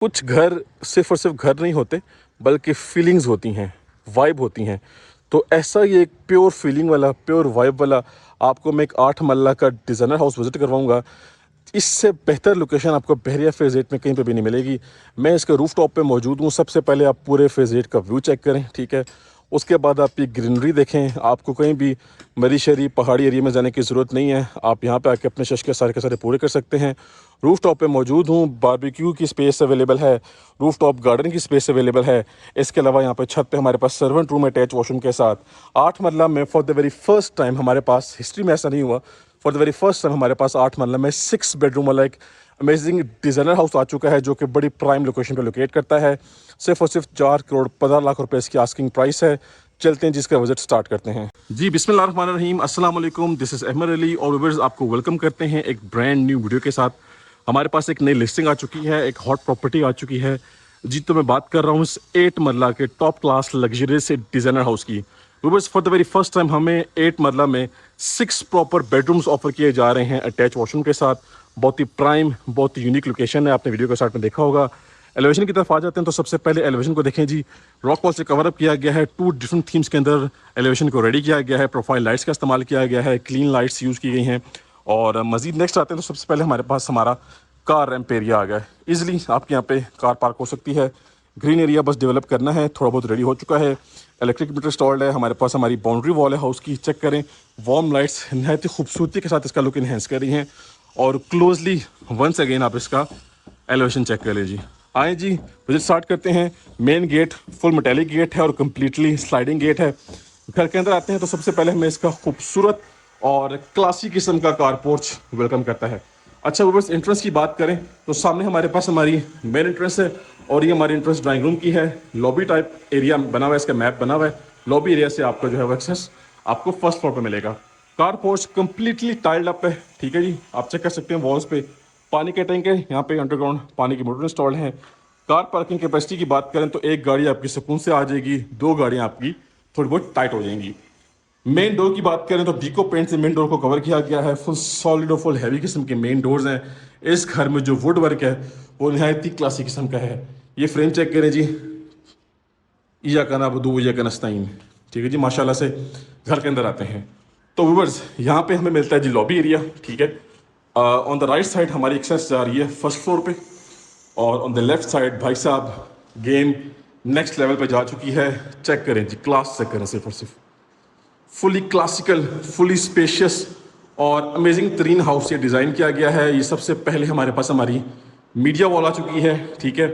कुछ घर सिर्फ और सिर्फ घर नहीं होते, बल्कि फीलिंग्स होती हैं, वाइब होती हैं। तो ऐसा ही एक प्योर फीलिंग वाला, प्योर वाइब वाला आपको मैं एक 8 मरला का डिज़ाइनर हाउस विज़िट करवाऊँगा। इससे बेहतर लोकेशन आपको बहरिया फ़ेज़ 8 में कहीं पे भी नहीं मिलेगी। मैं इसके रूफ़टॉप पे मौजूद हूँ। सबसे पहले आप पूरे फ़ेज़ 8 का व्यू चेक करें, ठीक है? उसके बाद आप ये ग्रीनरी देखें। आपको कहीं भी मरी-शरी पहाड़ी एरिया में जाने की ज़रूरत नहीं है। आप यहाँ पे आके अपने शौक के सारे पूरे कर सकते हैं। रूफ़टॉप पे मौजूद हूँ, बारबेक्यू की स्पेस अवेलेबल है, रूफ़टॉप गार्डन की स्पेस अवेलेबल है। इसके अलावा यहाँ पे छत पे हमारे पास सर्वेंट रूम अटैच वॉशरूम के साथ 8 मरला में for the very first time हमारे पास, हिस्ट्री में ऐसा नहीं हुआ, for the very first time हमारे पास 8 मरला में 6 बेडरूम वाला एक अमेजिंग डिज़ाइनर हाउस आ चुका है, जो कि बड़ी प्राइम लोकेशन पे लोकेट करता है। सिर्फ और सिर्फ 4 करोड़ 15 लाख रुपए इसकी आस्किंग प्राइस है। चलते हैं जिसका विजिट स्टार्ट करते हैं जी। बिस्मिल्लाहिर्रहमानिर्रहीम, अस्सलाम वालेकुम, दिस इज़ अहमद अली और व्यूअर्स आपको वेलकम करते हैं एक ब्रांड न्यू वीडियो के साथ। हमारे पास एक नई लिस्टिंग आ चुकी है, एक हॉट प्रॉपर्टी आ चुकी है जी। तो मैं बात कर रहा हूँ इस 8 मरला के top class luxurious designer house की। Viewers for the very first time हमें 8 मरला में 6 प्रॉपर बेडरूम्स ऑफर किए जा रहे हैं अटैच वॉशरूम के साथ। बहुत ही प्राइम, बहुत ही यूनिक लोकेशन है, आपने वीडियो के स्टार्ट में देखा होगा। एलिवेशन की तरफ आ जाते हैं तो सबसे पहले एलिवेशन को देखें जी। रॉक वॉल से कवर अप किया गया है, 2 डिफरेंट थीम्स के अंदर एलिवेशन को रेडी किया गया है। प्रोफाइल लाइट्स का इस्तेमाल किया गया है, क्लीन लाइट्स यूज़ की गई हैं। और मजीद नेक्स्ट आते हैं तो सबसे पहले हमारे पास हमारा कार रैम्प एरिया आ गया है। ईजिली आपके यहाँ पे कार पार्क हो सकती है। ग्रीन एरिया बस डेवलप करना है, थोड़ा बहुत रेडी हो चुका है। इलेक्ट्रिक मीटर इंस्टॉल्ड है। हमारे पास हमारी बाउंड्री वॉल है हाउस की, चेक करें। वार्म लाइट्स नहायत ही खूबसूरती के साथ इसका लुक इन्हेंस कर रही हैं। और क्लोजली वंस अगेन आप इसका एलिवेशन चेक कर लीजिए। आए जी, विजिट स्टार्ट करते हैं। Main gate full metallic gate है और कम्प्लीटली स्लाइडिंग गेट है। घर के अंदर आते हैं तो सबसे पहले हमें इसका खूबसूरत और क्लासी किस्म का कार पोर्च वेलकम करता है। अच्छा व्यूअर्स, एंट्रेंस की बात करें तो सामने हमारे पास हमारी मेन एंट्रेंस है और ये हमारी एंट्रेंस ड्राइंग रूम की है। लॉबी टाइप एरिया बना हुआ है, इसका मैप बना हुआ है। लॉबी एरिया से आपका जो है वो एक्सेस आपको फर्स्ट फ्लोर पे मिलेगा। Car porch completely tiled up है, ठीक है जी। आप चेक कर सकते हैं वॉल्स पे पानी के टैंक है, यहाँ पे अंडरग्राउंड पानी की मोटर इंस्टॉल्ड है। कार पार्किंग कैपेसिटी की बात करें तो एक गाड़ी आपकी सुकून से आ जाएगी, 2 गाड़ियाँ आपकी थोड़ी बहुत टाइट हो जाएंगी। मेन डोर की बात करें तो डीको पेंट से मेन डोर को कवर किया गया है। फुल सॉलिड और फुल हैवी किस्म के मेन डोर्स हैं। इस घर में जो वुड वर्क है वो नहायत ही क्लासी किस्म का है। ये फ्रेम चेक करें जी, ईया का नाबदू ईया का नस्ताइन, ठीक है जी। माशाल्लाह से घर के अंदर आते हैं तो व्यूअर्स यहाँ पे हमें मिलता है जी लॉबी एरिया, ठीक है। ऑन द राइट साइड हमारी एक्सेस जा रही है फर्स्ट फ्लोर पे और ऑन द लेफ्ट साइड भाई साहब गेम नेक्स्ट लेवल पे जा चुकी है। चेक करें जी, क्लास चेक करें, सिर्फ और सिर्फ फुली क्लासिकल, फुली स्पेशियस और अमेजिंग तरीन हाउस ये डिज़ाइन किया गया है। ये सबसे पहले हमारे पास हमारी मीडिया वॉल आ चुकी है, ठीक है।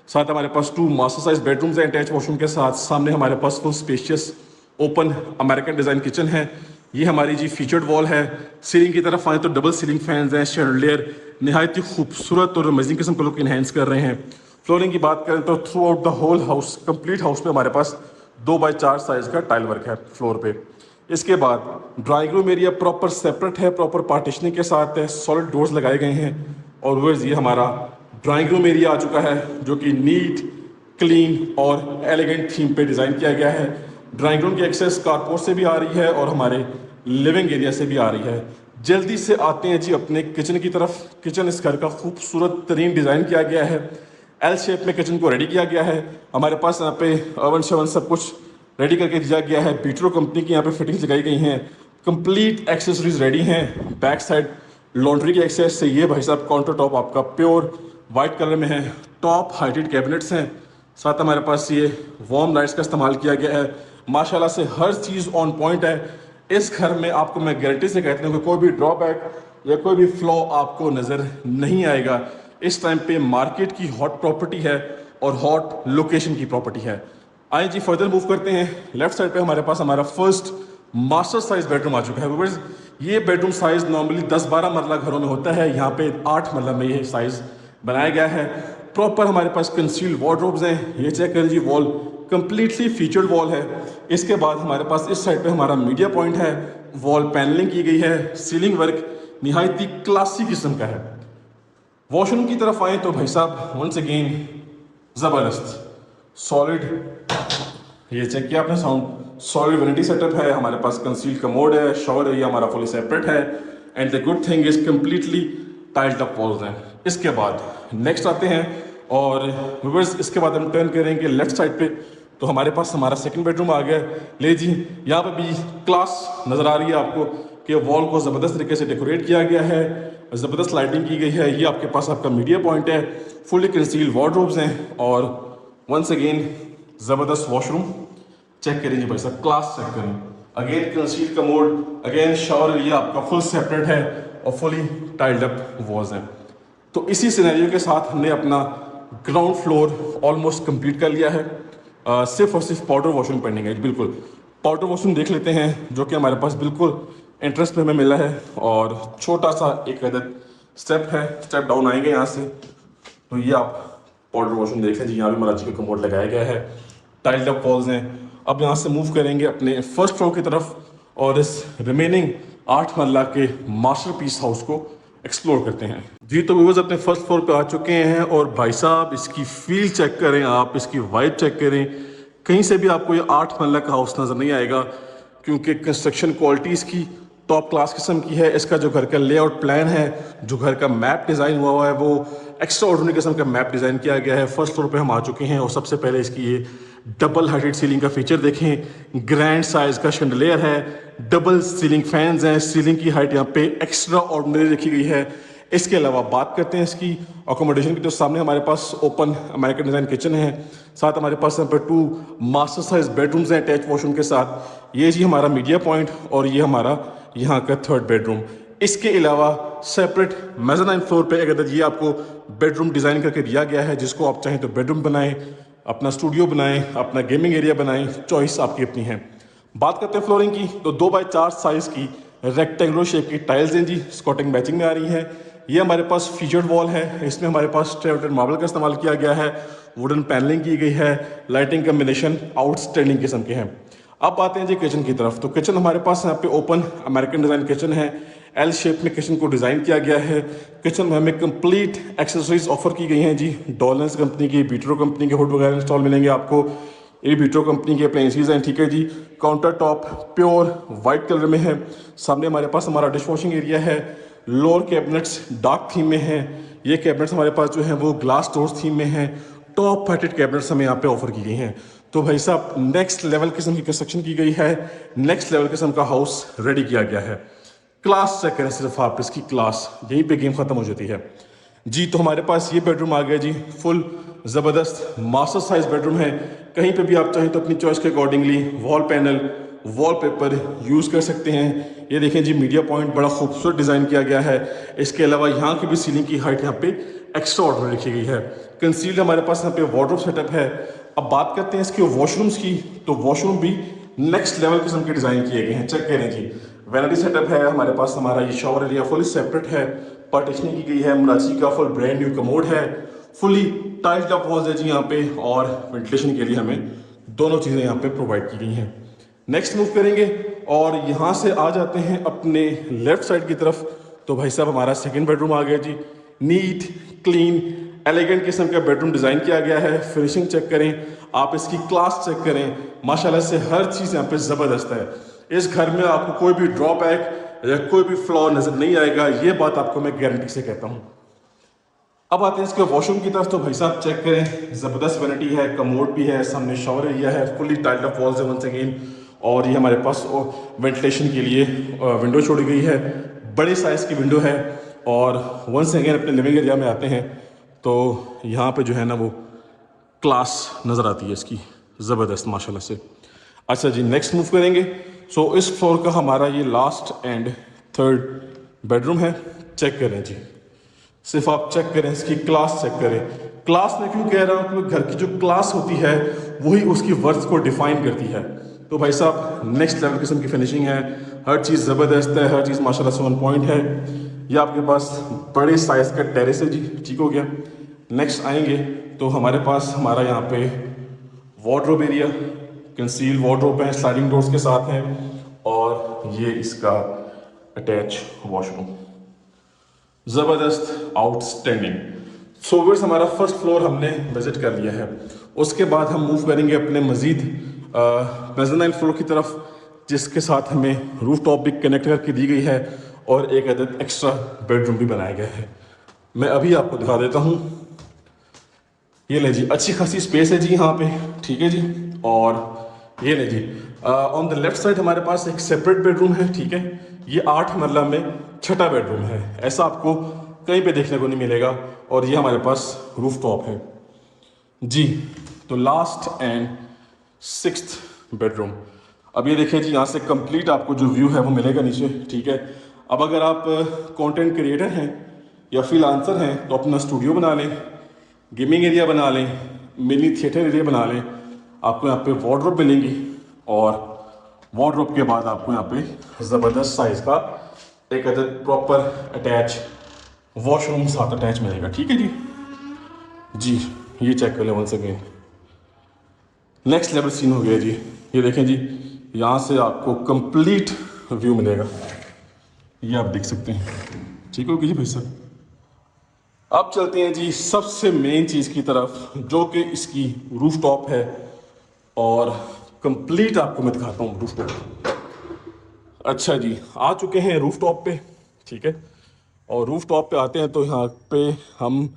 साथ हमारे पास 2 मास्टर साइज बेडरूम्स हैं अटैच वॉशरूम के साथ। सामने हमारे पास full spacious open American design kitchen है। ये हमारी जी फीचर्ड वॉल है। सीलिंग की तरफ आए तो डबल सीलिंग फैंस हैं, शेंडलियर नहायत ही खूबसूरत और अमेजिंग किस्म का लुक इन्हेंस कर रहे हैं। फ्लोरिंग की बात करें तो throughout the whole house, complete house पे हमारे पास 2x4 साइज का टाइल वर्क है फ्लोर पे। इसके बाद drawing room area proper separate है, प्रॉपर पार्टीशनिंग के साथ है, सॉलिड डोर्स लगाए गए हैं। और व्यूअर्स ये हमारा ड्राइंग रूम एरिया आ चुका है, जो कि नीट, क्लीन और एलिगेंट थीम पे डिज़ाइन किया गया है। ड्राइंग रूम की एक्सेस कारपोर्ट से भी आ रही है और हमारे लिविंग एरिया से भी आ रही है। जल्दी से आते हैं जी अपने किचन की तरफ। किचन इस घर का खूबसूरत तरीन डिज़ाइन किया गया है। एल शेप में किचन को रेडी किया गया है। हमारे पास यहाँ पे ओवन शवन सब कुछ रेडी करके दिया गया है। बीट्रो कंपनी की यहाँ पे फिटिंग्स लगाई गई हैं। कंप्लीट एक्सेसरीज रेडी हैं। बैक साइड लॉन्ड्री की एक्सेस से ये भाई साहब काउंटर टॉप आपका प्योर वाइट कलर में है। टॉप हाइटेड कैबिनेट्स हैं। साथ हमारे पास ये वार्म लाइट्स का इस्तेमाल किया गया है। माशाल्लाह से हर चीज़ ऑन पॉइंट है। इस घर में आपको मैं गारंटी से कहता हूँ कि कोई भी ड्रॉबैक या कोई भी फ्लॉ आपको नज़र नहीं आएगा। इस टाइम पे मार्केट की हॉट प्रॉपर्टी है और हॉट लोकेशन की प्रॉपर्टी है। आइए जी फर्दर मूव करते हैं। लेफ्ट साइड पे हमारे पास हमारा फर्स्ट मास्टर साइज बेडरूम आ चुका है। व्यूअर्स ये बेडरूम साइज नॉर्मली 10-12 मरला घरों में होता है, यहाँ पे 8 मरला में ये साइज बनाया गया है। प्रॉपर हमारे पास कंसील्ड वार्डरोब्स हैं। ये चेक कर लीजिए, वॉल कंप्लीटली फीचर्ड वॉल है। इसके बाद हमारे पास इस साइड पे हमारा मीडिया पॉइंट है। वॉल पैनलिंग की गई है, सीलिंग वर्क निहायती क्लासी किस्म का है। वॉशरूम की तरफ आए तो भाई साहब वंस अगेन ज़बरदस्त सॉलिड, ये चेक किया आपने, साउंड सॉलिड वैनिटी सेटअप है। हमारे पास कंसील्ड कमोड है, शॉवर एरिया हमारा फुली सेपरेट है and the good thing is completely tiled up walls हैं। इसके बाद नेक्स्ट आते हैं और व्यूअर्स इसके बाद हम टर्न करेंगे लेफ्ट साइड पे, तो हमारे पास हमारा सेकंड बेडरूम आ गया है। ले जी, यहाँ पे भी क्लास नज़र आ रही है आपको कि वॉल को ज़बरदस्त तरीके से डेकोरेट किया गया है, ज़बरदस्त लाइटिंग की गई है। ये आपके पास आपका मीडिया पॉइंट है, फुली कंसील्ड वार्डरोब्स हैं और वंस अगेन ज़बरदस्त वॉशरूम। चेक करें जी भाई साहब, क्लास चेक करें। Again concealed commode, again shower area आपका फुल सेपरेट है और फुली टाइल्ड अप वॉल्स हैं। तो इसी सिनेरियो के साथ हमने अपना ग्राउंड फ्लोर ऑलमोस्ट कंप्लीट कर लिया है। सिर्फ और सिर्फ पाउडर वॉशरूम पेंडिंग है। बिल्कुल पाउडर वॉशरूम देख लेते हैं, जो कि हमारे पास बिल्कुल इंटरेस्ट पे हमें मिला है और छोटा सा एक अदद स्टेप है, स्टेप डाउन आएंगे यहाँ से। तो ये आप पाउडर वॉशरूम देख लें जी, यहाँ भी मराठी का कमोड लगाया गया है, टाइल्ड अप वॉल्स हैं। अब यहाँ से मूव करेंगे अपने फर्स्ट फ्लोर की तरफ और इस रिमेनिंग 8 मरला के मास्टरपीस हाउस को एक्सप्लोर करते हैं जी। तो व्यूअर्स अपने फर्स्ट फ्लोर पे आ चुके हैं और भाई साहब इसकी फील चेक करें आप, इसकी वाइब चेक करें। कहीं से भी आपको ये 8 मरला का हाउस नज़र नहीं आएगा, क्योंकि कंस्ट्रक्शन क्वालिटी इसकी टॉप क्लास किस्म की है। इसका जो घर का लेआउट प्लान है, जो घर का मैप डिज़ाइन हुआ है, वो एक्स्ट्रा ऑर्डिनरी किस्म का मैप डिज़ाइन किया गया है। फर्स्ट फ्लोर पे हम आ चुके हैं और सबसे पहले इसकी ये डबल हाइटेड सीलिंग का फीचर देखें। ग्रैंड साइज का शैंडलियर है, डबल सीलिंग फैंस हैं, सीलिंग की हाइट यहाँ पे एक्स्ट्रा ऑर्डिनरी रखी गई है। इसके अलावा बात करते हैं इसकी अकोमोडेशन की, तो सामने हमारे पास ओपन अमेरिकन डिज़ाइन किचन है, साथ हमारे पास यहाँ पे 2 मास्टर साइज बेडरूम्स हैं अटैच वॉशरूम के साथ। ये जी हमारा मीडिया पॉइंट और ये हमारा यहाँ का थर्ड बेडरूम। इसके अलावा सेपरेट मेज़ानाइन फ्लोर पे अगर ये आपको बेडरूम डिज़ाइन करके दिया गया है, जिसको आप चाहें तो बेडरूम बनाएं, अपना स्टूडियो बनाएं, अपना गेमिंग एरिया बनाएं, चॉइस आपकी अपनी है। बात करते हैं फ्लोरिंग की, तो 2x4 साइज की रेक्टेंगुलर शेप की टाइल्स हैं जी, स्कॉटिंग मैचिंग में आ रही है। ये हमारे पास फीचर्ड वॉल है, इसमें हमारे पास ट्रेवटेड मार्बल का इस्तेमाल किया गया है, वुडन पैनलिंग की गई है, लाइटिंग कम्बिनेशन आउटस्टैंडिंग किस्म के हैं। अब आते हैं जी किचन की तरफ, तो किचन हमारे पास यहाँ पे ओपन अमेरिकन डिज़ाइन किचन है, एल शेप में किचन को डिज़ाइन किया गया है। किचन में हमें कंप्लीट एक्सेसरीज ऑफर की गई हैं जी, डॉलेंस कंपनी की, बीट्रो कंपनी के हुड वगैरह इंस्टॉल मिलेंगे आपको। ये बीट्रो कंपनी के अप्लायंसेस हैं, ठीक है जी। Counter top pure white colour में है। सामने हमारे पास हमारा डिश वॉशिंग एरिया है, लोअर कैबिनेट्स डार्क थीम में है। ये कैबिनेट्स हमारे पास जो है वो ग्लास डोर्स थीम में है। टॉप हाइटेड कैबिनेट्स हमें यहाँ पे ऑफर की गई हैं। तो भाई साहब नेक्स्ट लेवल किस्म की कंस्ट्रक्शन की गई है, नेक्स्ट लेवल किस्म का हाउस रेडी किया गया है। क्लास चेक करें सिर्फ आप, इसकी क्लास, यहीं पे गेम खत्म हो जाती है जी। तो हमारे पास ये बेडरूम आ गया जी, फुल ज़बरदस्त मास्टर साइज बेडरूम है। कहीं पे भी आप चाहें तो अपनी चॉइस के accordingly wall panel, wallpaper use कर सकते हैं। ये देखें जी, मीडिया पॉइंट बड़ा खूबसूरत डिज़ाइन किया गया है। इसके अलावा यहाँ की भी सीलिंग की हाइट यहाँ पे एक्स्ट्रा ऑर्डर रखी गई है। कंसील्ड हमारे पास यहाँ पे वार्डरोब सेटअप है। अब बात करते हैं इसके वॉशरूम्स की, तो वॉशरूम भी नेक्स्ट लेवल किस्म के डिज़ाइन किए गए हैं। चेक करें जी, वैनिटी सेटअप है हमारे पास। हमारा ये शावर एरिया फुली सेपरेट है, पार्टीशनिंग की गई है, मराची का फुल ब्रांड न्यू कमोड है, फुली टाइल्ड अप वॉल्स है जी यहाँ पे, और वेंटिलेशन के लिए हमें दोनों चीज़ें यहाँ पे प्रोवाइड की गई हैं। नेक्स्ट मूव करेंगे और यहाँ से आ जाते हैं अपने लेफ्ट साइड की तरफ। तो भाई साहब हमारा सेकंड बेडरूम आ गया जी, नीट क्लीन एलिगेंट किस्म का बेडरूम डिज़ाइन किया गया है। फिनिशिंग चेक करें आप, इसकी क्लास चेक करें, माशाल्लाह से हर चीज़ यहाँ पे ज़बरदस्त है। इस घर में आपको कोई भी ड्रॉबैक या कोई भी फ्लॉ नज़र नहीं आएगा, ये बात आपको मैं गारंटी से कहता हूँ। अब आते हैं इसके वॉशरूम की तरफ, तो भाई साहब चेक करें, ज़बरदस्त वैनिटी है, कमोड भी है, सामने शावर एरिया है, फुली टाइल्ड अप वॉल्स है वंस अगेन। और ये हमारे पास वेंटिलेशन के लिए विंडो छोड़ी गई है, बड़े साइज़ की विंडो है। और वंस अगेन अपने लिविंग एरिया में आते हैं, तो यहाँ पे जो है ना वो क्लास नज़र आती है इसकी, ज़बरदस्त माशाल्लाह से। अच्छा जी, नेक्स्ट मूव करेंगे। सो इस फ्लोर का हमारा ये लास्ट एंड थर्ड बेडरूम है। चेक करें जी, सिर्फ आप चेक करें, इसकी क्लास चेक करें। क्लास में क्यों कह रहा हूँ, क्योंकि घर की जो क्लास होती है वही उसकी वर्थ को डिफाइन करती है। तो भाई साहब नेक्स्ट लेवल किस्म की फिनिशिंग है, हर चीज़ ज़बरदस्त है, हर चीज़ माशाल्लाह से 1 पॉइंट है। ये आपके पास बड़े साइज़ का टेरेस है जी, ठीक हो गया। नेक्स्ट आएंगे तो हमारे पास हमारा यहाँ पे वार्डरोब एरिया, कंसील वार्डरोब है, स्लाइडिंग डोर्स के साथ हैं, और ये इसका अटैच वॉशरूम, ज़बरदस्त आउटस्टैंडिंग। सो व्यूअर्स हमारा फर्स्ट फ्लोर हमने विजिट कर लिया है। उसके बाद हम मूव करेंगे अपने मज़ीद मेज़ानाइन फ्लोर की तरफ, जिसके साथ हमें रूफ टॉप भी कनेक्ट करके दी गई है और एक अदद एक्स्ट्रा बेडरूम भी बनाया गया है। मैं अभी आपको दिखा देता हूँ। ये ले जी, अच्छी खासी स्पेस है जी यहाँ पे, ठीक है जी। और ये ले जी, ऑन द लेफ्ट साइड हमारे पास एक सेपरेट बेडरूम है, ठीक है। ये 8 मरला में छठा बेडरूम है, ऐसा आपको कहीं पे देखने को नहीं मिलेगा। और ये हमारे पास रूफ टॉप है जी। तो लास्ट एंड 6th बेडरूम। अब ये देखिए जी, यहाँ से कंप्लीट आपको जो व्यू है वो मिलेगा नीचे, ठीक है। अब अगर आप कंटेंट क्रिएटर हैं या फ्रीलांसर हैं तो अपना स्टूडियो बना लें, गेमिंग एरिया बना लें, मिनी थिएटर एरिया बना लें। आपको यहाँ पे वार्डरोब मिलेंगी और वार्डरोब के बाद आपको यहाँ पे ज़बरदस्त साइज़ का एक अदद प्रॉपर अटैच वॉशरूम साथ अटैच मिलेगा, ठीक है जी। जी ये चेक कर लें once again, next level scene हो गया जी। ये देखें जी, यहाँ से आपको कंप्लीट व्यू मिलेगा, ये आप देख सकते हैं, ठीक हो गया जी भाई साहब। अब चलते हैं जी सबसे मेन चीज़ की तरफ, जो कि इसकी रूफ टॉप है। और कंप्लीट आपको मैं दिखाता हूँ रूफ टॉप। अच्छा जी, आ चुके हैं रूफ टॉप पे, ठीक है। और रूफ टॉप पे आते हैं तो यहाँ पे हम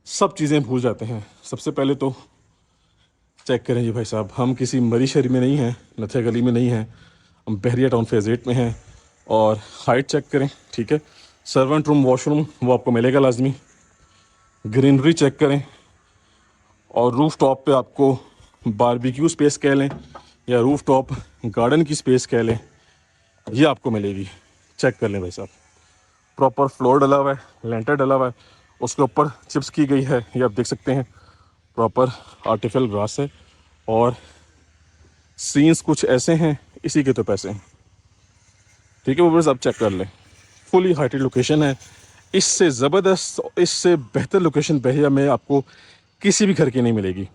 सब चीज़ें भूल जाते हैं। सबसे पहले तो चेक करें जी भाई साहब, हम किसी मरी शहरी में नहीं हैं, नथिया गली में नहीं हैं, हम बहरिया टाउन फेज़ 8 में हैं। और हाइट चेक करें, ठीक है। सर्वेंट रूम, वॉशरूम वो आपको मिलेगा लाजमी। ग्रीनरी चेक करें, और रूफ टॉप पे आपको बारबेक्यू स्पेस कह लें या रूफ टॉप गार्डन की स्पेस कह लें, ये आपको मिलेगी। चेक कर लें भाई साहब, प्रॉपर फ्लोर डला हुआ है, लेंटर डला हुआ है, उसके ऊपर चिप्स की गई है, ये आप देख सकते हैं। प्रॉपर आर्टिफिशियल ग्रास है और सीन्स कुछ ऐसे हैं, इसी के तो पैसे हैं, ठीक है। वो बस आप चेक कर लें, फुली हाइटेड लोकेशन है। इससे ज़बरदस्त, इससे बेहतर लोकेशन बहरिया में आपको किसी भी घर की नहीं मिलेगी।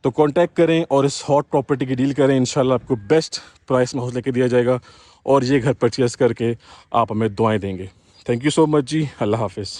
तो कांटेक्ट करें और इस हॉट प्रॉपर्टी की डील करें, इंशाल्लाह आपको बेस्ट प्राइस में हाउस लेके दिया जाएगा और ये घर परचेज़ करके आप हमें दुआएं देंगे। थैंक यू सो मच जी, अल्लाह हाफिज़।